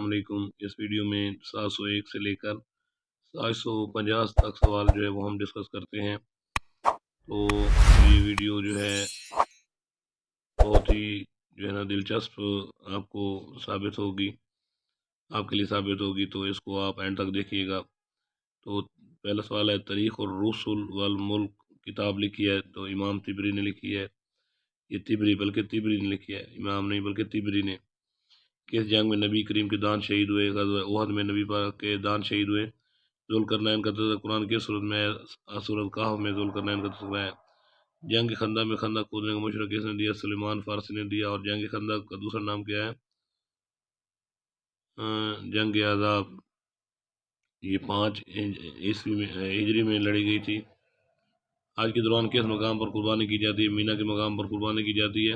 علیکم۔ اس ویڈیو میں 701 سے لے کر 750 تک سوال جو ہے وہ ہم ڈسکس کرتے ہیں۔ تو یہ ویڈیو جو ہے بہت ہی دلچسپ آپ کو ثابت ہوگی، آپ کے لیے ثابت ہوگی، تو اس کو آپ اینڈ تک دیکھیے گا۔ تو پہلا سوال ہے، تاریخ الرسل والملک کتاب لکھی ہے تو امام طبری نے لکھی ہے۔ یہ طبری نے لکھی ہے، امام نہیں بلکہ طبری نے۔ کس جنگ میں نبی کریم کے دان شہید ہوئے؟ غزوہ احد میں نبی پاک کے دان شہید ہوئے۔ ذوالقرنین کا تذکرہ قرآن کی سورت میں سورت کہف میں ذوالقرنین کا تذکرہ ہے۔ جنگ خندق میں خندق کھودنے کا مشورہ کس نے دیا؟ سلیمان فارسی نے دیا۔ اور جنگ خندق کا دوسرا نام کیا ہے؟ جنگ عذاب۔ یہ 5 عیسوی میں ہجری میں لڑی گئی تھی۔ آج کے دوران کس مقام پر قربانی کی جاتی ہے؟ مینا کے مقام پر قربانی کی جاتی ہے۔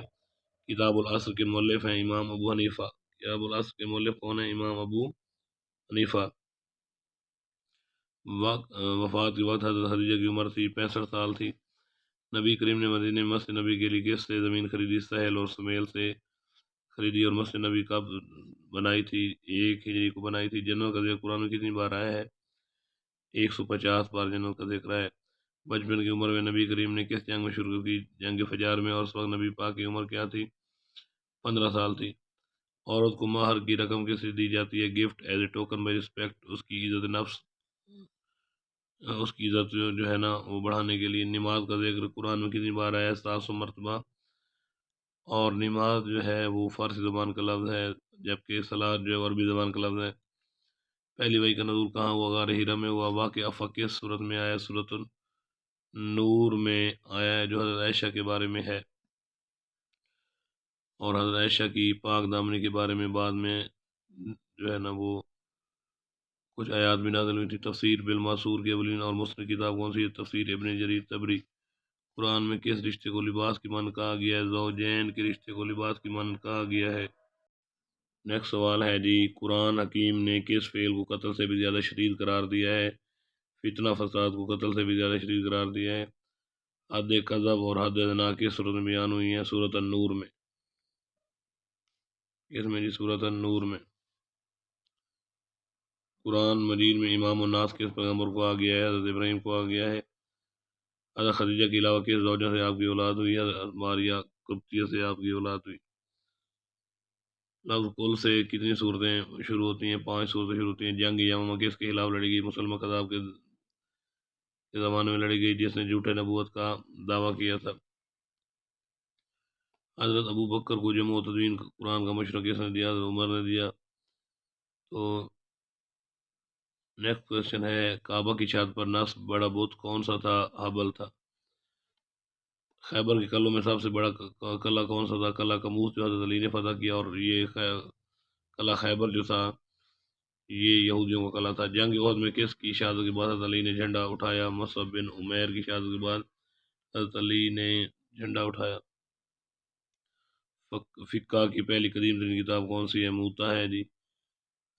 کتاب العصر کے مؤلف ہیں امام ابو حنیفہ۔ کتاب العصر کے مؤلف کون ہیں؟ امام ابو حنیفہ۔ وفات کے وقت حضرت خدیجہ کی عمر تھی 65 سال تھی۔ نبی کریم نے مدینہ میں مسجد نبی کے لیے کس سے زمین خریدی؟ سہل اور سمیل سے خریدی۔ اور مسجد نبی کب بنائی تھی؟ 1 ہجری کو بنائی تھی۔ جنت کا ذکر قرآن میں کتنی بار آیا ہے؟ 150 بار جنت کا ذکر ہے۔ بچپن کی عمر میں نبی کریم نے کس جنگ میں شرکت کی؟ جنگ فجار میں، اور اس وقت نبی پاک کی عمر کیا تھی؟ 15 سال تھی۔ عورت کو مہر کی رقم کس سے دی جاتی ہے؟ Gift, as a token by respect, اس کی عزت نفس، اس کی عزت جو ہے نا وہ بڑھانے کے لیے۔ نماز کا ذکر قرآن میں کتنی بار آیا ہے؟ 700 مرتبہ۔ اور نماز جو ہے وہ فارسی زبان کا لفظ ہے، جبکہ صلاۃ جو ہے عربی زبان کا لفظ ہے۔ پہلی وحی کا نزول کہاں ہوا؟ غار حرا میں ہوا۔ واقعہ افق کس صورت میں آیا؟ سورۃ النور میں آیا ہے، جو حضرت عائشہ کے بارے میں ہے۔ اور حضرت عائشہ کی پاک دامنی کے بارے میں بعد میں جو ہے نا وہ کچھ آیات بھی نازل ہوئی تھی۔ تفسیر بالماسور کی اولین اور مستند کتاب کون سی ہے؟ تفسیر ابن جریر طبری۔ قرآن میں کس رشتے کو لباس کی مانند کہا گیا ہے؟ زوجین کے رشتے کو لباس کی مانند کہا گیا ہے۔ نیکسٹ سوال ہے جی، قرآن حکیم نے کس فعل کو قتل سے بھی زیادہ شدید قرار دیا ہے؟ فتنہ فساد کو قتل سے بھی زیادہ شدید قرار دیا ہے۔ حد قذف اور حد زنا کس صورت میں بیان ہوئی ہیں؟ سورۃ النور میں۔ اس میں جی سورۃ النور میں۔ قرآن مجید میں امام الناس کس پیغمبر کو آ گیا ہے؟ حضرت ابراہیم کو آ گیا ہے۔ حضرت خدیجہ کے علاوہ کس زوجہ سے آپ کی اولاد ہوئی؟ حضرت ماریہ قبطیہ سے آپ کی اولاد ہوئی۔ لفظ کل سے کتنی صورتیں شروع ہوتی ہیں؟ 5 صورتیں شروع ہوتی ہیں۔ جنگ یمامہ کس کے خلاف لڑی گئی؟ مسلمہ کذاب کے زمانے میں لڑی گئی، جس نے جھوٹے نبوت کا دعویٰ کیا تھا۔ حضرت ابو بکر کو جمع و تدوین قرآن کا مشورہ کس نے دیا؟ حضرت عمر نے دیا۔ تو نیکسٹ کوشچن ہے، کعبہ کی چھت پر نصب بڑا بت کون سا تھا؟ حبل تھا۔ خیبر کے قلعوں میں سب سے بڑا قلعہ کون سا تھا؟ قلعہ کموس، جو حضرت علی نے فتح کیا۔ اور یہ قلعہ خیبر جو تھا یہ یہودیوں کا قلعہ تھا۔ جنگ احد میں کس کی شہادت کے بعد حضرت علی نے جھنڈا اٹھایا؟ مصعب بن عمیر کی شہادت کے بعد حضرت علی نے جھنڈا اٹھایا۔ فقہ کی پہلی قدیم ترین کتاب کون سی ہے؟ موطا ہے جی۔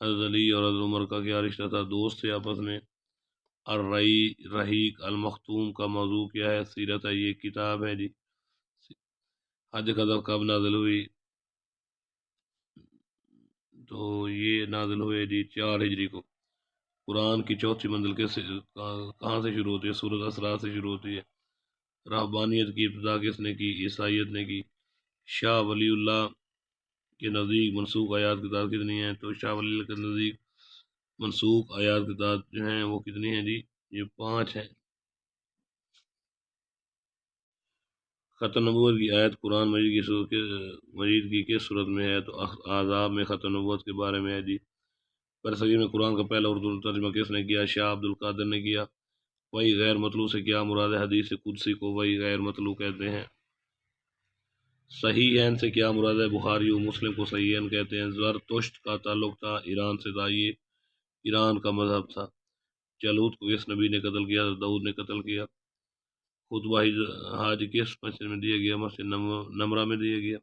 حضرت علی اور حضرت عمر کا کیا رشتہ تھا؟ دوست تھے آپس میں۔ الرحیق المختوم کا موضوع کیا ہے؟ سیرت ہے، یہ کتاب ہے جی۔ حد قذف کب نازل ہوئی؟ تو یہ نازل ہوئے جی 4 ہجری کو۔ قرآن کی چوتھی منزل کہاں سے شروع ہوتی ہے؟ سورۃ اسراء سے شروع ہوتی ہے۔ رہبانیت کی ابتدا کس نے کی؟ عیسائیت نے کی۔ شاہ ولی اللہ کے نزدیک منسوخ آیات کی تعداد کتنی ہیں؟ تو شاہ ولی اللہ کے نزدیک منسوخ آیات کی تعداد جو ہیں وہ کتنی ہیں جی؟ یہ 5 ہیں۔ ختم نبوت کی آیت قرآن مجید کی کس صورت میں ہے؟ تو احزاب میں ختم نبوت کے بارے میں ہے جی۔ برصغیر میں قرآن کا پہلا اردو ترجمہ کس نے کیا؟ شاہ عبد القادر نے کیا۔ وحی غیر مطلوع سے کیا مراد ہے؟ حدیث قدسی کو وحی غیر مطلوع کہتے ہیں۔ صحیحین سے کیا مراد ہے؟ بخاری و مسلم کو صحیحین کہتے ہیں۔ زرتشت کا تعلق تھا ایران سے تھا، یہ ایران کا مذہب تھا۔ جالوت کو کس نبی نے قتل کیا؟ داؤد نے قتل کیا۔ خطبہ حاج کس مسجد میں دیا گیا؟ مسجد نمرہ میں دیا گیا۔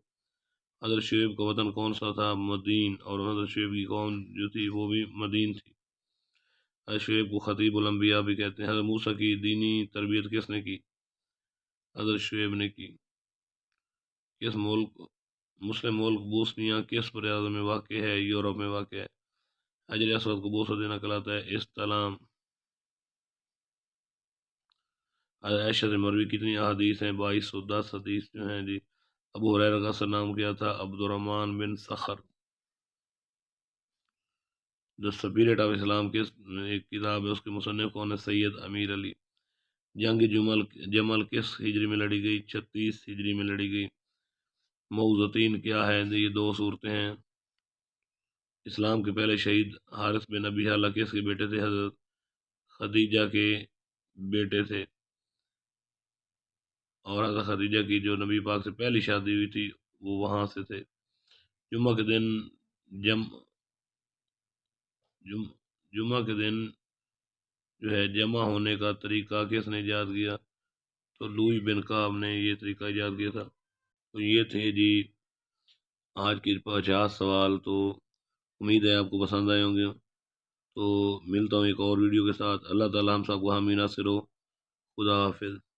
حضرت شعیب کا وطن کون سا تھا؟ مدین، اور حضرت شعیب کی قوم جو تھی وہ بھی مدین تھی۔ حضرت شعیب کو خطیب الانبیاء بھی کہتے ہیں۔ حضرت موسیٰ کی دینی تربیت کس نے کی؟ حضرت شعیب نے کی۔ کس مسلم ملک بوسنیا کس بر اعظم میں واقع ہے؟ یورپ میں واقع ہے۔ حجر اسود کو بوسہ دینا کہلاتا ہے استلام۔ عائشہ سے مروی کتنی احادیث ہیں؟ 2210 حدیث جو ہیں جی۔ ابو ہریرہ کا اصل نام کیا تھا؟ عبد الرحمن بن صخر۔ جو اسپرٹ آف اسلام کے ایک کتاب ہے، اس کے مصنف کون ہے؟ سید امیر علی۔ جنگ جمل کس ہجری میں لڑی گئی؟ 36 ہجری میں لڑی گئی۔ موعظتین کیا ہے؟ یہ دو صورتیں ہیں۔ اسلام کے پہلے شہید حارث بن ابی حالہ کس کے بیٹے تھے؟ حضرت خدیجہ کے بیٹے تھے، اور حضرت خدیجہ کی جو نبی پاک سے پہلی شادی ہوئی تھی وہ وہاں سے تھے۔ جمعہ کے دن جمعہ کے دن جو ہے جمع ہونے کا طریقہ کس نے ایجاد کیا؟ تو لوئی بن کعب نے یہ طریقہ ایجاد کیا تھا۔ تو یہ تھے جی آج کے 50 سوال۔ تو امید ہے آپ کو پسند آئے ہوں گے۔ تو ملتا ہوں ایک اور ویڈیو کے ساتھ۔ اللہ تعالی ہم سب کو حامی ناصر ہو۔ خدا حافظ۔